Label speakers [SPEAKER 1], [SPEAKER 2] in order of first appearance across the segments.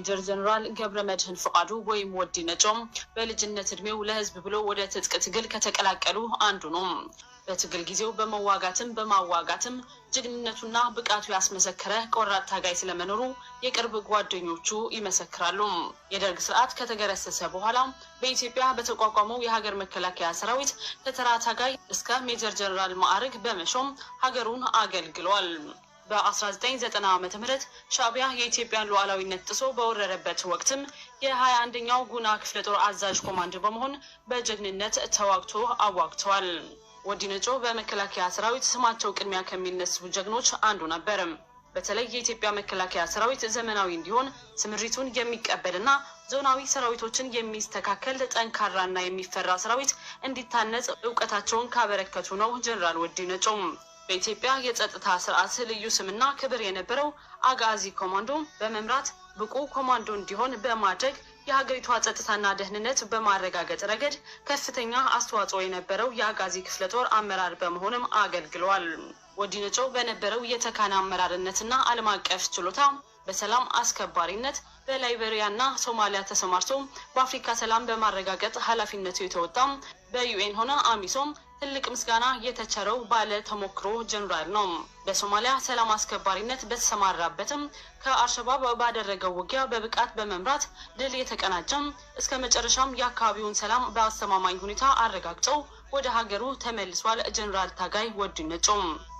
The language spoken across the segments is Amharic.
[SPEAKER 1] ሜጀር ጀነራል ገብረመድህን ፍቃዱ ወይም ወዲ ነጮም በልጅነት እድሜው ለህዝብ ብሎ ወደ ትጥቅ ትግል ከተቀላቀሉ አንዱ ነው። በትግል ጊዜው በማዋጋትም ጀግንነቱና ብቃቱ ያስመሰከረ ቆራጥ ታጋይ ስለመኖሩ የቅርብ ጓደኞቹ ይመሰክራሉ። የደርግ ስርዓት ከተገረሰሰ በኋላ በኢትዮጵያ በተቋቋመው የሀገር መከላከያ ሰራዊት ከተራ ታጋይ እስከ ሜጀር ጀነራል ማዕረግ በመሾም ሀገሩን አገልግሏል። በ1990 ዓመተ ምህረት ሻዕቢያ የኢትዮጵያን ሉዓላዊነት ጥሶ በወረረበት ወቅትም የ21ኛው ጉና ክፍለ ጦር አዛዥ ኮማንደር በመሆን በጀግንነት ተዋግቶ አዋግቷል። ወዲ ነጮ በመከላከያ ሰራዊት ስማቸው ቅድሚያ ከሚነሱ ጀግኖች አንዱ ነበር። በተለይ የኢትዮጵያ መከላከያ ሰራዊት ዘመናዊ እንዲሆን ስምሪቱን የሚቀበልና ዞናዊ ሰራዊቶችን የሚስተካከል ጠንካራና የሚፈራ ሰራዊት እንዲታነጽ ዕውቀታቸውን ካበረከቱ ነው ጀነራል ወዲ ነጮ። በኢትዮጵያ የጸጥታ ስርዓት ልዩ ስምና ክብር የነበረው አጋዚ ኮማንዶ በመምራት ብቁ ኮማንዶ እንዲሆን በማድረግ የሀገሪቷ ጸጥታና ደህንነት በማረጋገጥ ረገድ ከፍተኛ አስተዋጽኦ የነበረው የአጋዚ ክፍለ ጦር አመራር በመሆንም አገልግሏል። ወዲ ነጮ በነበረው የተካና አመራርነትና ዓለም አቀፍ ችሎታ በሰላም አስከባሪነት በላይቤሪያና ሶማሊያ ተሰማርቶ በአፍሪካ ሰላም በማረጋገጥ ኃላፊነቱ የተወጣም በዩኤን ሆነ አሚሶም ትልቅ ምስጋና የተቸረው ባለ ተሞክሮ ጀነራል ነው። በሶማሊያ ሰላም አስከባሪነት በተሰማራበትም ከአልሸባብ ባደረገው ውጊያ በብቃት በመምራት ድል የተቀናጀም እስከ መጨረሻም የአካባቢውን ሰላም በአስተማማኝ ሁኔታ አረጋግጠው ወደ ሀገሩ ተመልሷል። ጀነራል ታጋይ ወዲ ነጮ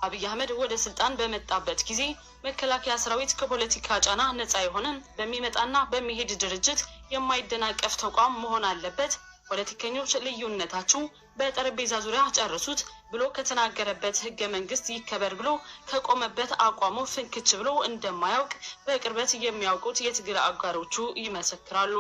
[SPEAKER 1] አብይ አህመድ ወደ ስልጣን በመጣበት ጊዜ መከላከያ ሰራዊት ከፖለቲካ ጫና ነፃ የሆነ በሚመጣና በሚሄድ ድርጅት የማይደናቀፍ ተቋም መሆን አለበት። ፖለቲከኞች ልዩነታችሁ በጠረጴዛ ዙሪያ ጨርሱት ብሎ ከተናገረበት ህገ መንግስት ይከበር ብሎ ከቆመበት አቋሙ ፍንክች ብሎ እንደማያውቅ በቅርበት የሚያውቁት የትግል አጋሮቹ ይመሰክራሉ።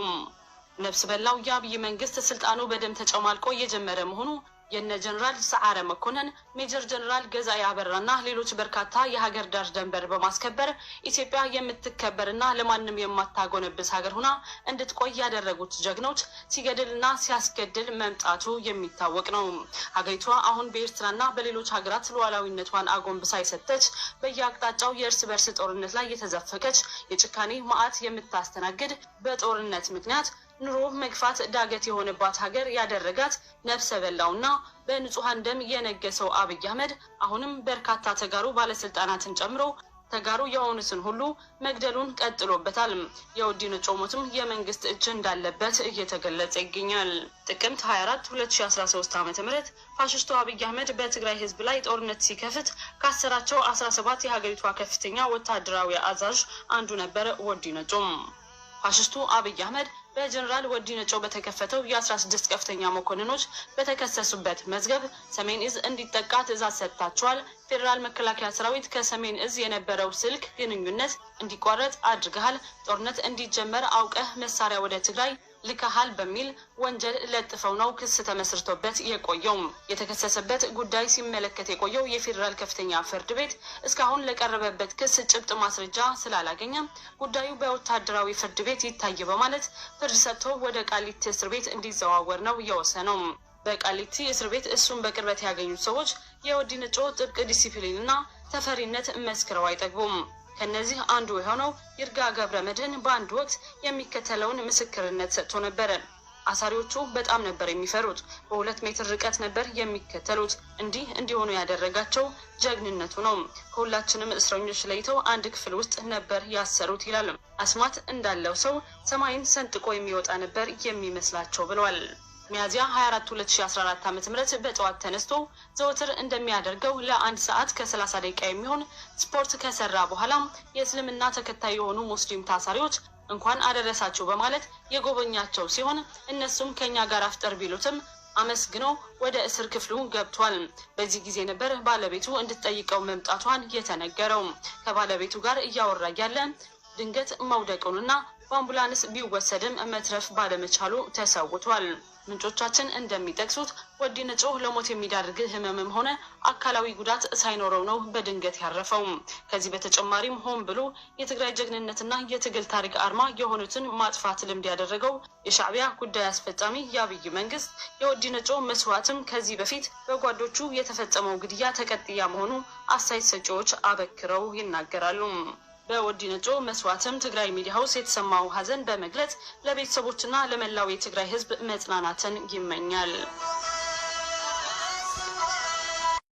[SPEAKER 1] ነፍስ በላው የአብይ መንግስት ስልጣኑ በደም ተጨማልቆ እየጀመረ መሆኑ የነ ጀነራል ሰዓረ መኮንን ሜጀር ጀነራል ገዛኢ አበራና ሌሎች በርካታ የሀገር ዳር ደንበር በማስከበር ኢትዮጵያ የምትከበርና ለማንም የማታጎነብስ ሀገር ሆና እንድትቆይ ያደረጉት ጀግኖች ሲገድልና ሲያስገድል መምጣቱ የሚታወቅ ነው። ሀገሪቷ አሁን በኤርትራና በሌሎች ሀገራት ሉዓላዊነቷን አጎንብሳ የሰጠች በየአቅጣጫው የእርስ በርስ ጦርነት ላይ የተዘፈቀች የጭካኔ መዓት የምታስተናግድ በጦርነት ምክንያት ኑሮ መግፋት ዳገት የሆነባት ሀገር ያደረጋት ነፍሰ በላውና በንጹሃን ደም የነገሰው አብይ አህመድ አሁንም በርካታ ተጋሩ ባለስልጣናትን ጨምሮ ተጋሩ የሆኑትን ሁሉ መግደሉን ቀጥሎበታል። የወዲ ነጮ ሞትም የመንግስት እጅ እንዳለበት እየተገለጸ ይገኛል። ጥቅምት 24 2013 ዓ.ም ፋሽስቱ አብይ አህመድ በትግራይ ህዝብ ላይ ጦርነት ሲከፍት ካሰራቸው 17 የሀገሪቷ ከፍተኛ ወታደራዊ አዛዥ አንዱ ነበር ወዲ ነጮ። ፋሽስቱ አብይ አህመድ በጀነራል ወዲ ነጮ በተከፈተው የ16 ከፍተኛ መኮንኖች በተከሰሱበት መዝገብ ሰሜን እዝ እንዲጠቃ ትዕዛዝ ሰጥታቸዋል። ፌደራል መከላከያ ሰራዊት ከሰሜን እዝ የነበረው ስልክ ግንኙነት እንዲቋረጥ አድርገሃል፣ ጦርነት እንዲጀመር አውቀህ መሳሪያ ወደ ትግራይ ልከሃል በሚል ወንጀል ለጥፈው ነው ክስ ተመስርቶበት የቆየው። የተከሰሰበት ጉዳይ ሲመለከት የቆየው የፌደራል ከፍተኛ ፍርድ ቤት እስካሁን ለቀረበበት ክስ ጭብጥ ማስረጃ ስላላገኘ ጉዳዩ በወታደራዊ ፍርድ ቤት ይታይ በማለት ፍርድ ሰጥቶ ወደ ቃሊቲ እስር ቤት እንዲዘዋወር ነው የወሰነው። በቃሊቲ እስር ቤት እሱን በቅርበት ያገኙት ሰዎች የወዲ ነጮ ጥብቅ ዲሲፕሊንና ተፈሪነት መስክረው አይጠግቡም። ከነዚህ አንዱ የሆነው ይርጋ ገብረመድህን በአንድ ወቅት የሚከተለውን ምስክርነት ሰጥቶ ነበር። አሳሪዎቹ በጣም ነበር የሚፈሩት። በ2 ሜትር ርቀት ነበር የሚከተሉት። እንዲህ እንዲሆኑ ያደረጋቸው ጀግንነቱ ነው። ከሁላችንም እስረኞች ለይተው አንድ ክፍል ውስጥ ነበር ያሰሩት ይላል። አስማት እንዳለው ሰው ሰማይን ሰንጥቆ የሚወጣ ነበር የሚመስላቸው ብለዋል። ሚያዚያ 24 2014 ዓ.ም በጠዋት ተነስቶ ዘወትር እንደሚያደርገው ለ1 ሰዓት ከ30 ደቂቃ የሚሆን ስፖርት ከሰራ በኋላ የእስልምና ተከታይ የሆኑ ሙስሊም ታሳሪዎች እንኳን አደረሳችሁ በማለት የጎበኛቸው ሲሆን እነሱም ከኛ ጋር አፍጠር ቢሉትም አመስግኖ ወደ እስር ክፍሉ ገብቷል። በዚህ ጊዜ ነበር ባለቤቱ እንድትጠይቀው መምጣቷን የተነገረው። ከባለቤቱ ጋር እያወራ ያለ ድንገት መውደቁንና በአምቡላንስ ቢወሰድም መትረፍ ባለመቻሉ ተሰውቷል። ምንጮቻችን እንደሚጠቅሱት ወዲ ነጮ ለሞት የሚዳርግ ህመምም ሆነ አካላዊ ጉዳት ሳይኖረው ነው በድንገት ያረፈው። ከዚህ በተጨማሪም ሆን ብሎ የትግራይ ጀግንነትና የትግል ታሪክ አርማ የሆኑትን ማጥፋት ልምድ ያደረገው የሻዕቢያ ጉዳይ አስፈጻሚ የአብይ መንግስት የወዲ ነጮ መስዋዕትም ከዚህ በፊት በጓዶቹ የተፈጸመው ግድያ ተቀጥያ መሆኑ አስተያየት ሰጪዎች አበክረው ይናገራሉ። በወዲ ነጮ መስዋዕትም ትግራይ ሚዲያ ሃውስ የተሰማው ሀዘን በመግለጽ ለቤተሰቦችና ለመላው የትግራይ ህዝብ መጽናናትን ይመኛል።